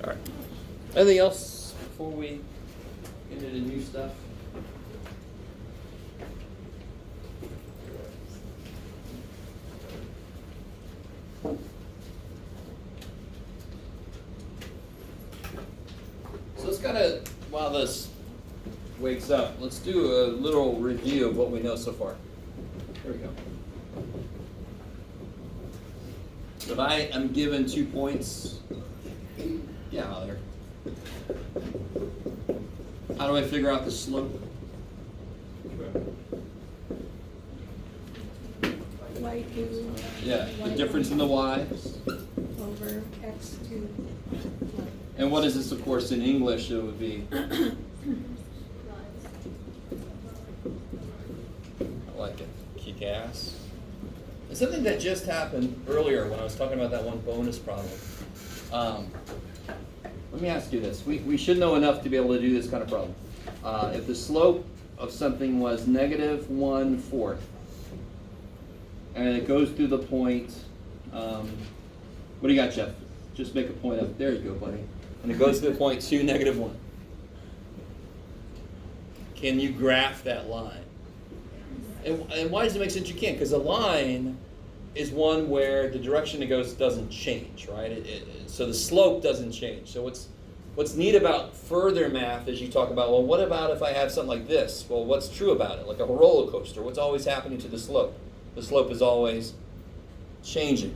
All right. Anything else before we get into new stuff? So let's kind of, while this wakes up, let's do a little review of what we know so far. Here we go. So if I am given 2 points, get out of there. How do I figure out the slope? Y2. Yeah, the difference in the y. Over x2. And what is this, of course, in English it would be? I like it. Kick ass. And something that just happened earlier when I was talking about that one bonus problem. Let me ask you this. We should know enough to be able to do this kind of problem. If the slope of something was negative 1/4, and it goes through the point, what do you got, Jeff? Just make a point up. There you go, buddy. And it goes to the point 2, -1. Can you graph that line? And why does it make sense you can't? Because a line is one where the direction it goes doesn't change, right? So the slope doesn't change. So what's neat about further math is you talk about, well, what about if I have something like this? Well, what's true about it? Like a roller coaster, what's always happening to the slope? The slope is always changing,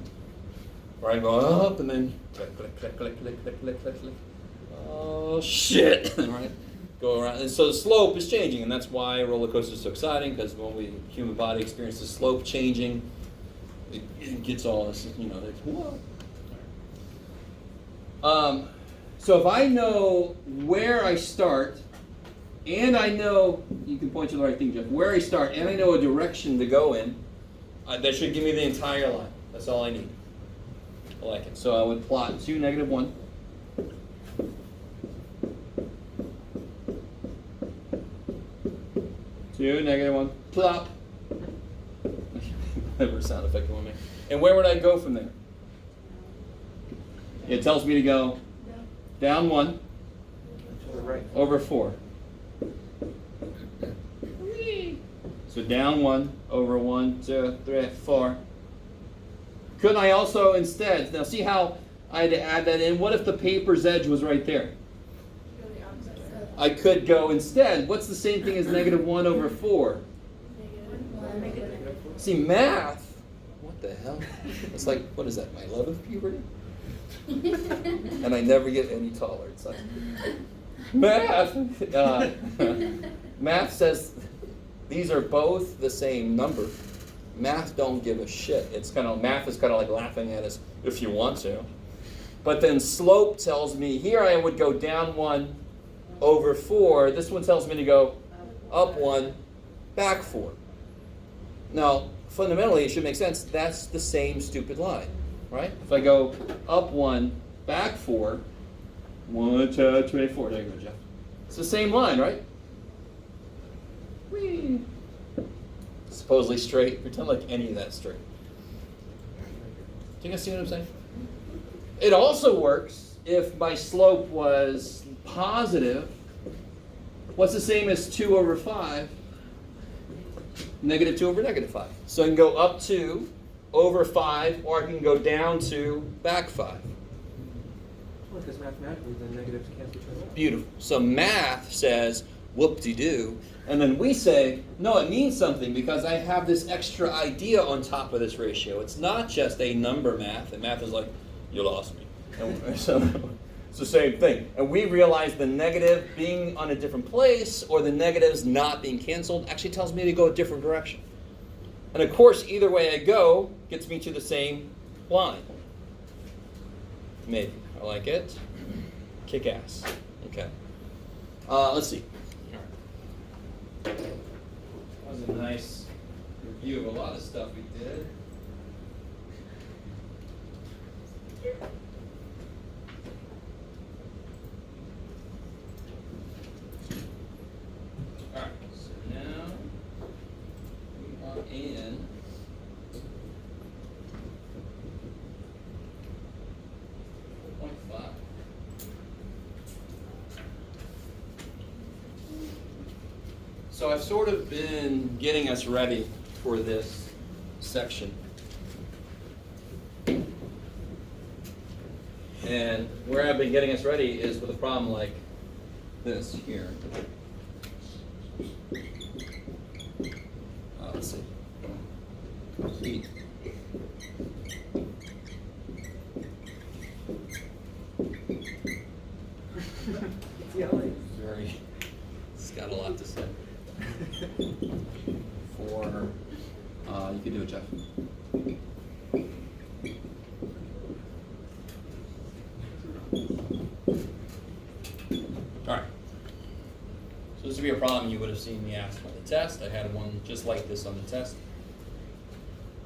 right? Going up and then click, click, click, click, click, click, click, click, click. Oh, shit, right? Go around. And so the slope is changing, and that's why roller coaster is so exciting, because when we human body experiences the slope changing, it gets all this, it's, whoa. So if I know where I start, and I know, you can point to the right thing, Jeff, where I start, and I know a direction to go in, that should give me the entire line. That's all I need. I like it. So I would plot 2, -1. Two, -1, plop. Whatever sound effect you want to make. And where would I go from there? It tells me to go down 1 over 4. So down 1 over 1, 2, 3, 4. Couldn't I also instead, now see how I had to add that in? What if the paper's edge was right there? I could go instead. What's the same thing as -1 over 4? See, math, what the hell? It's like, what is that, my love of puberty? And I never get any taller. It's like, math! Math says these are both the same number. Math don't give a shit. Math is kind of like laughing at us if you want to. But then slope tells me, here I would go down 1 over 4. This one tells me to go up 1, back 4. Now, fundamentally, it should make sense. That's the same stupid line, right? If I go up 1, back 4, 1, 2, 3, 4. There you go, Jeff. It's the same line, right? Whee. Supposedly straight. Pretend like any of that's straight. Do you guys see what I'm saying? It also works if my slope was positive. What's the same as 2 over 5? -2 over -5. So I can go up 2 over 5, or I can go down 2, back 5. Well, because mathematically the negatives cancel each other out. Beautiful. So math says, whoop-de-doo. And then we say, no, it means something because I have this extra idea on top of this ratio. It's not just a number math. And math is like, you lost me. And so it's the same thing. And we realize the negative being on a different place or the negatives not being canceled actually tells me to go a different direction. And of course, either way I go gets me to the same line. Maybe. I like it. Kick ass. Okay. Let's see. That was a nice review of a lot of stuff we did. All right, so now we are in .5. So I've sort of been getting us ready for this section. And where I've been getting us ready is with a problem like this here. Let's see. Complete. Very, it's got a lot to say. For, you can do it, Jeff. All right. So this would be a problem you would have seen me ask on the test. I had one just like this on the test.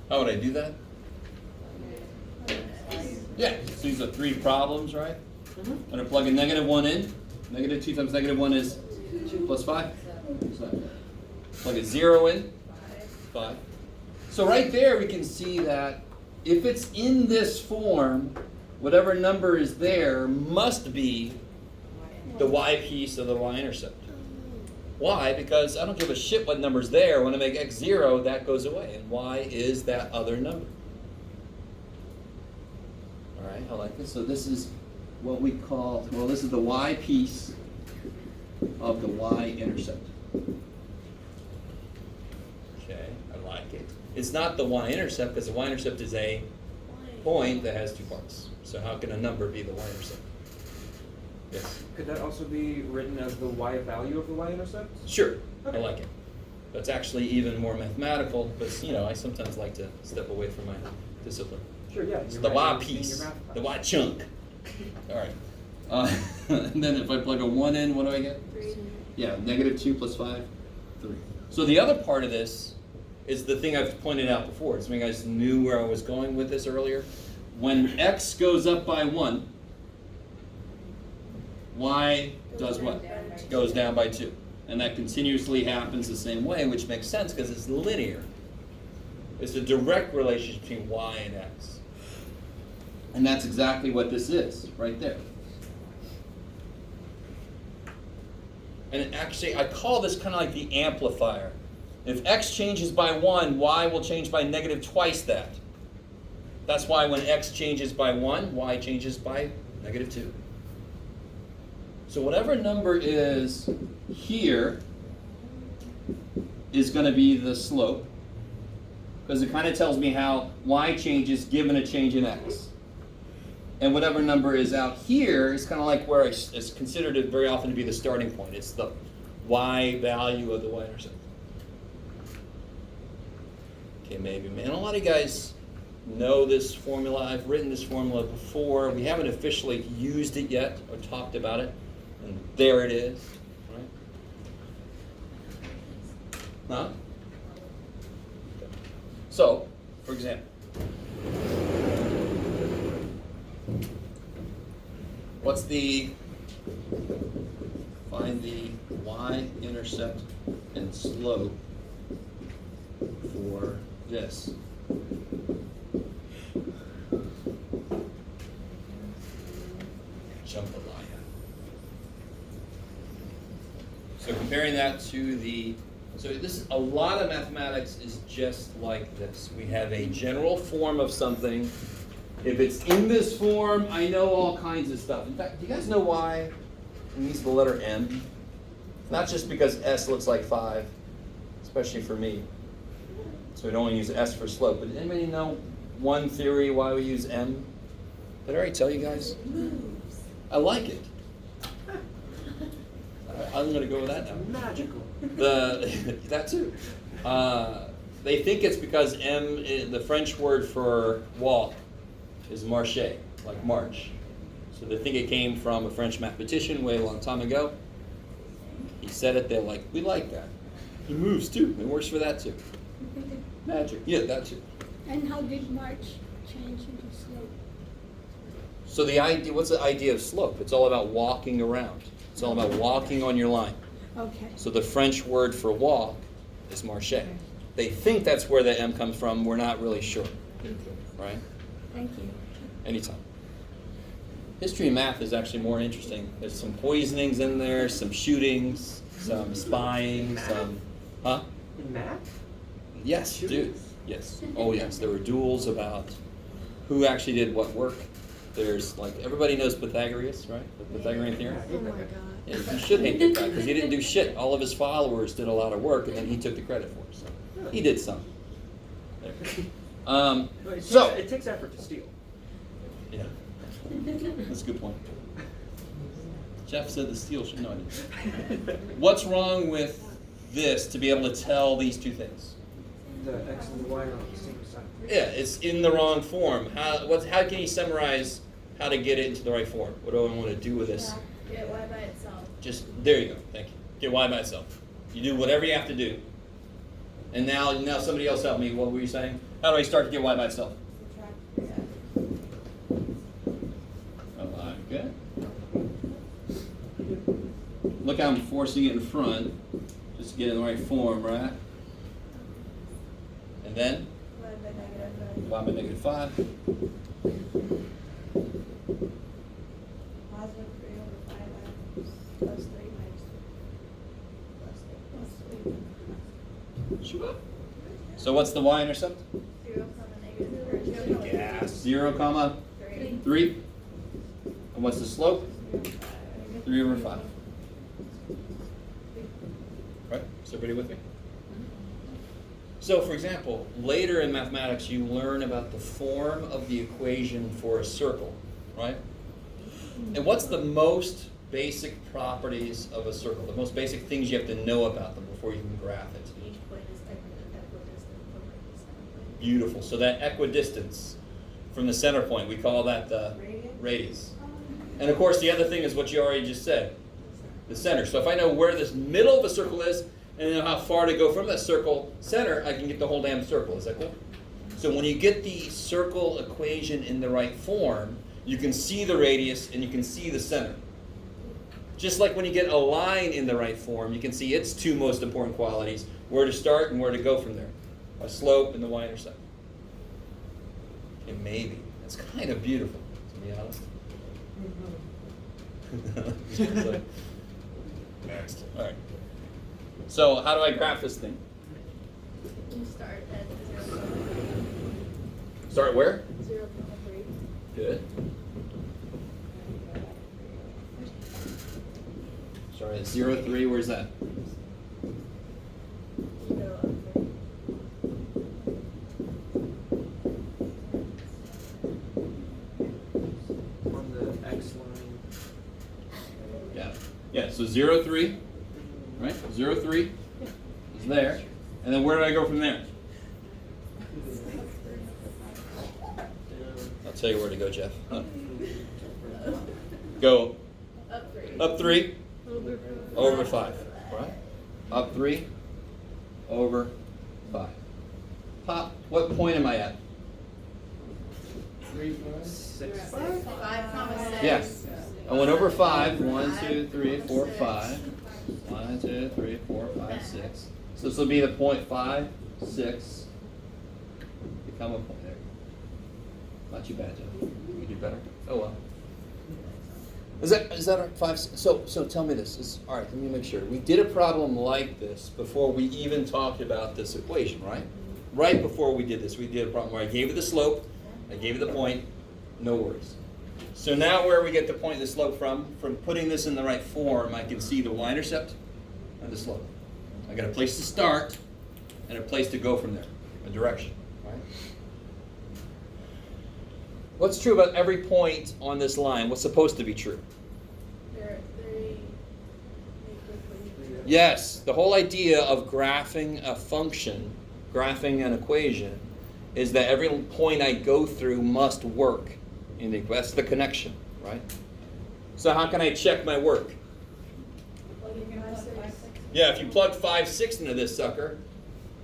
How would I do that? Yeah, so these are 3 problems, right? I'm going to plug a -1 in. -2 times -1 is 2 plus 5. So plug a 0 in, 5. So right there we can see that if it's in this form, whatever number is there must be the y piece of the y-intercept. Why? Because I don't give a shit what number's there. When I make x 0, that goes away. And y is that other number. All right, I like this. So this is what we call, well, this is the y piece of the y-intercept. Okay, I like it. It's not the y-intercept because the y-intercept is a point that has 2 parts. So how can a number be the y-intercept? Yes? Could that also be written as the y value of the y-intercept? Sure, Okay. I like it. That's actually even more mathematical, but I sometimes like to step away from my discipline. Sure, yeah. It's you're the right, y you're in piece, your math the class. y chunk. All right. And then if I plug a 1 in, what do I get? 3. Yeah, -2 plus 5, 3. So the other part of this is the thing I've pointed out before. Some of you guys knew where I was going with this earlier. When x goes up by 1, y does what? Goes down by 2. And that continuously happens the same way, which makes sense because it's linear. It's a direct relationship between y and x. And that's exactly what this is, right there. And actually, I call this kind of like the amplifier. If x changes by 1, y will change by negative twice that. That's why when x changes by 1, y changes by negative 2. So whatever number is here is going to be the slope, because it kind of tells me how y changes given a change in x. And whatever number is out here is kind of like where it's considered it very often to be the starting point. It's the y value of the y-intercept. Okay, maybe. Man, a lot of you guys know this formula. I've written this formula before. We haven't officially used it yet or talked about it. And there it is. Right? Huh? Okay. So, for example, find the y-intercept and slope for this. Jambalaya. So comparing that to a lot of mathematics is just like this. We have a general form of something. If it's in this form, I know all kinds of stuff. In fact, do you guys know why we use the letter M? Not just because S looks like 5, especially for me. So we don't want to use S for slope. But does anybody know one theory why we use M? Did I already tell you guys? I like it. I'm going to go with that now. Magical. That too. They think it's because M, the French word for walk, is marcher, like march. So they think it came from a French mathematician way a long time ago. He said it, they're like, we like that. He moves too. It works for that too. Magic. Yeah, that too. And how did March change into slope? So the idea, what's the idea of slope? It's all about walking around. It's all about walking on your line. Okay. So the French word for walk is marcher. They think that's where the M comes from. We're not really sure. Right? Thank you. Anytime. History and math is actually more interesting. There's some poisonings in there, some shootings, some spying, some Huh? In math? Yes, Duels? dude. Yes. Oh, yes. There were duels about who actually did what work. There's like everybody knows Pythagoras, right? The Pythagorean theorem. I hate that guy. Yeah, you should hate that guy because he didn't do shit. All of his followers did a lot of work, and then he took the credit for it. So he did some. There. No, So it takes effort to steal. yeah, that's a good point. Jeff said the steel should know. What's wrong with this to be able to tell these two things? The X and the Y are on the same side. Yeah, it's in the wrong form. How can you summarize how to get it into the right form? What do I want to do with this? Get Y by itself. Just, there you go, thank you. Get Y by itself. You do whatever you have to do. And now somebody else help me. What were you saying? How do I start to get Y by itself? Subtract. I like it. Look how I'm forcing it in front. Just to get it in the right form, right? And then? Y by negative 5. Y by negative 5. Positive 3 over 5x plus 3 minus 3 plus 3. Sure. So what's the y-intercept? 0, negative 3. Yes. 0, comma 3. 3. And what's the slope? 3 over 5. Right? Is everybody with me? So, for example, later in mathematics, you learn about the form of the equation for a circle, right? And what's the most basic properties of a circle? The most basic things you have to know about them before you can graph it. Each point is equidistant from the center point. Beautiful. So that equidistance from the center point, we call that the Radius? radius. And of course, the other thing is what you already just said, the center. So if I know where this middle of a circle is, and I know how far to go from that circle center, I can get the whole damn circle. Is that cool? So when you get the circle equation in the right form, you can see the radius and you can see the center. Just like when you get a line in the right form, you can see its two most important qualities, where to start and where to go from there. A slope and the y-intercept. Okay, maybe. That's kind of beautiful, to be honest. Next. All right. So how do I graph this thing? You start at 0, Start where? 0, 3. Good. Sorry, at 0, 3, where's that? You go up 3. On the X line. Yeah. Yeah, so 0, 3, right? 0, 3 is there. And then where do I go from there? I'll tell you where to go, Jeff. Huh? Go Up 3. up 3, over 5, right? Up 3, over 5. Pop, what point am I at? 3, 4, 6, 5, 6. Yeah. I went over 5. 1, 2, 3, 4, 5. 1, 2, 3, 4, 5, 6. So this will be the point 5, 6. Become a point there. Not too bad, Jeff. You do better. Oh well. Is that our 5? So tell me this. All right. Let me make sure. We did a problem like this before we even talked about this equation, right? Right before we did this, we did a problem where I gave you the slope, I gave you the point. No worries. So now where we get the point and the slope from putting this in the right form, I can see the y-intercept and the slope. I got a place to start and a place to go from there, a direction, right? What's true about every point on this line? What's supposed to be true? There are 3 equations. Yes, the whole idea of graphing a function, graphing an equation, is that every point I go through must work. That's the connection, right? So how can I check my work? Plug in 5, 6. Yeah, if you plug 5, 6 into this sucker,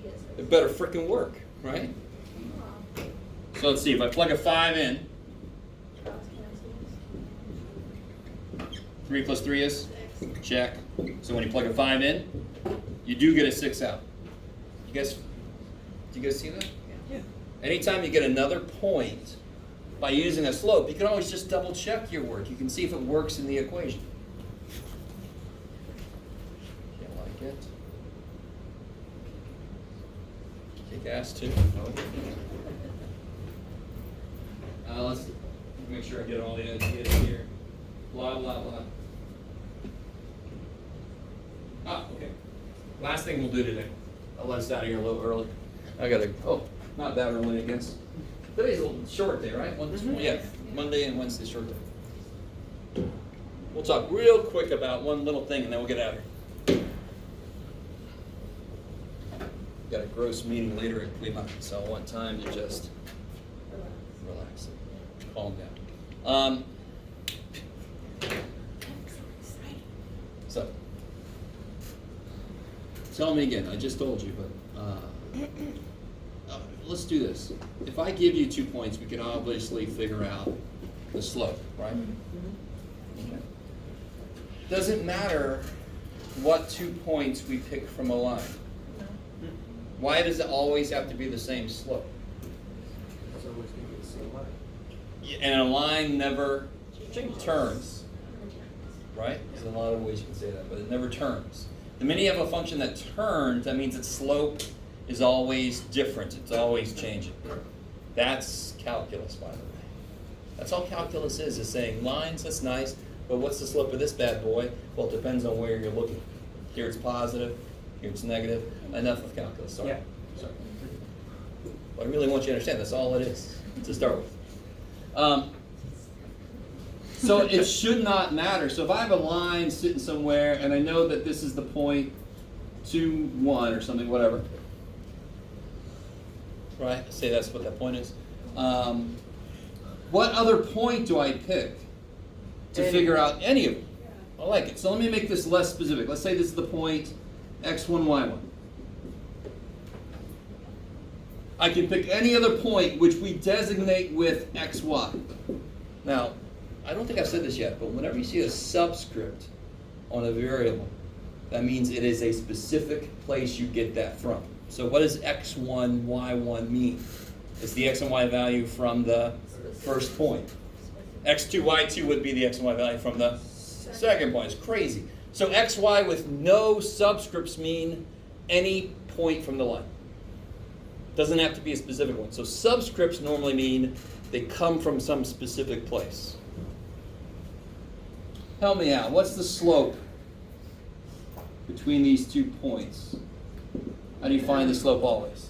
Yes, it better frickin' work, right? So let's see, if I plug a 5 in, Cross cancels. 3 plus 3 is? 6. Check. So when you plug a 5 in, you do get a 6 out. Do you guys see that? Yeah. Anytime you get another point by using a slope, you can always just double check your work. You can see if it works in the equation. Can't like it. gas too. Let's make sure I get all the ideas here. Blah, blah, blah. Okay. Last thing we'll do today. I'll let us out of here a little early. I gotta, not that early, I guess. Today's a little short day, right? Yeah, Monday and Wednesday short day. We'll talk real quick about one little thing and then we'll get out of here. Got a gross meeting later at Cleveland, so I want time to just relax and calm down. So, tell me again, I just told you, but let's do this. If I give you 2 points, we can obviously figure out the slope, right? Okay. Doesn't matter what 2 points we pick from a line. Why does it always have to be the same slope? It's always going to be the same line. And a line never turns, right? There's a lot of ways you can say that, but it never turns. The minute you have a function that turns, that means its slope is always different. It's always changing. That's calculus, by the way. That's all calculus is saying lines, that's nice, but what's the slope of this bad boy? Well, it depends on where you're looking. Here it's positive, here it's negative. Enough of calculus, sorry. Yeah. Sorry. But I really want you to understand that's all it is to start with. So it should not matter. So if I have a line sitting somewhere and I know that this is the point 2, 1 or something, whatever. Right? Say that's what that point is. What other point do I pick to figure out any of them? I like it. So let me make this less specific. Let's say this is the point x1, y1. I can pick any other point which we designate with xy. Now, I don't think I've said this yet, but whenever you see a subscript on a variable, that means it is a specific place you get that from. So what does x1, y1 mean? It's the x and y value from the first point. x2, y2 would be the x and y value from the second point. It's crazy. So xy with no subscripts mean any point from the line. Doesn't have to be a specific one. So subscripts normally mean they come from some specific place. Help me out. What's the slope between these 2 points? How do you find the slope always?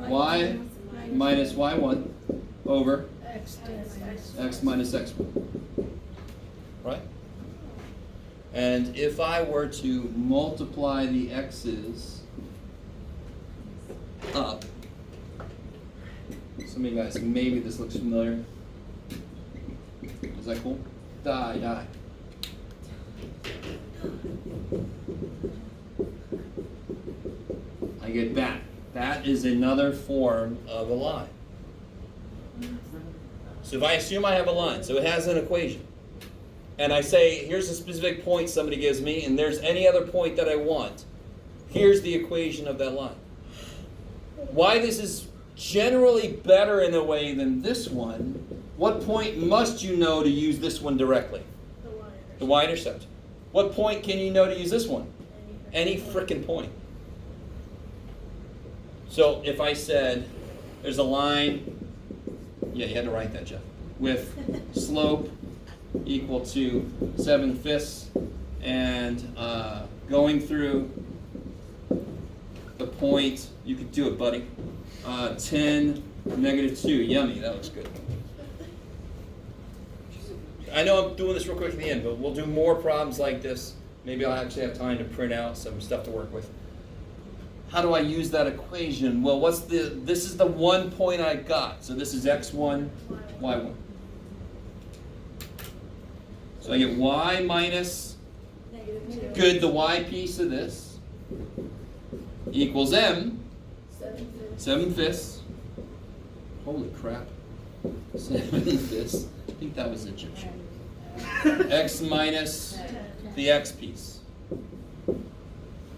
Y minus y1 over x minus x1. Right? And if I were to multiply the x's up, some of you guys, maybe this looks familiar. Is that cool? Die. I get that. That is another form of a line. So if I assume I have a line, so it has an equation, and I say, here's a specific point somebody gives me, and there's any other point that I want, here's the equation of that line. Why this is generally better in a way than this one, what point must you know to use this one directly? The y-intercept. What point can you know to use this one? Any frickin' point. So if I said, there's a line, yeah, you had to write that, Jeff, with slope equal to 7/5 and going through the point, you could do it, buddy, 10, -2, yummy, that looks good. I know I'm doing this real quick at the end, but we'll do more problems like this. Maybe I'll actually have time to print out some stuff to work with. How do I use that equation? Well, this is the 1 point I got. So this is x1, y1. So I get y minus, good, the y piece of this, equals m, 7/5. Holy crap. 7/5. I think that was Egyptian. X minus the x piece.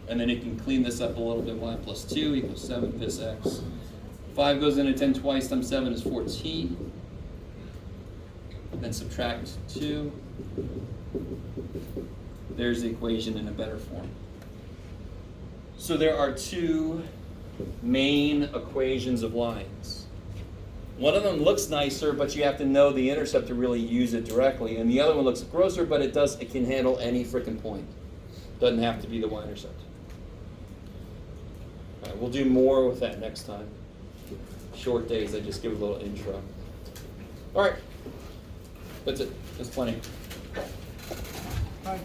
And then you can clean this up a little bit. Y plus 2 equals 7/5 x. 5 goes into 10 twice, times 7 is 14. Then subtract 2. There's the equation in a better form. So there are two main equations of lines. One of them looks nicer, but you have to know the intercept to really use it directly. And the other one looks grosser, but it can handle any frickin' point. Doesn't have to be the y-intercept. All right, we'll do more with that next time. Short days, I just give a little intro. All right, that's it. That's plenty. Hi.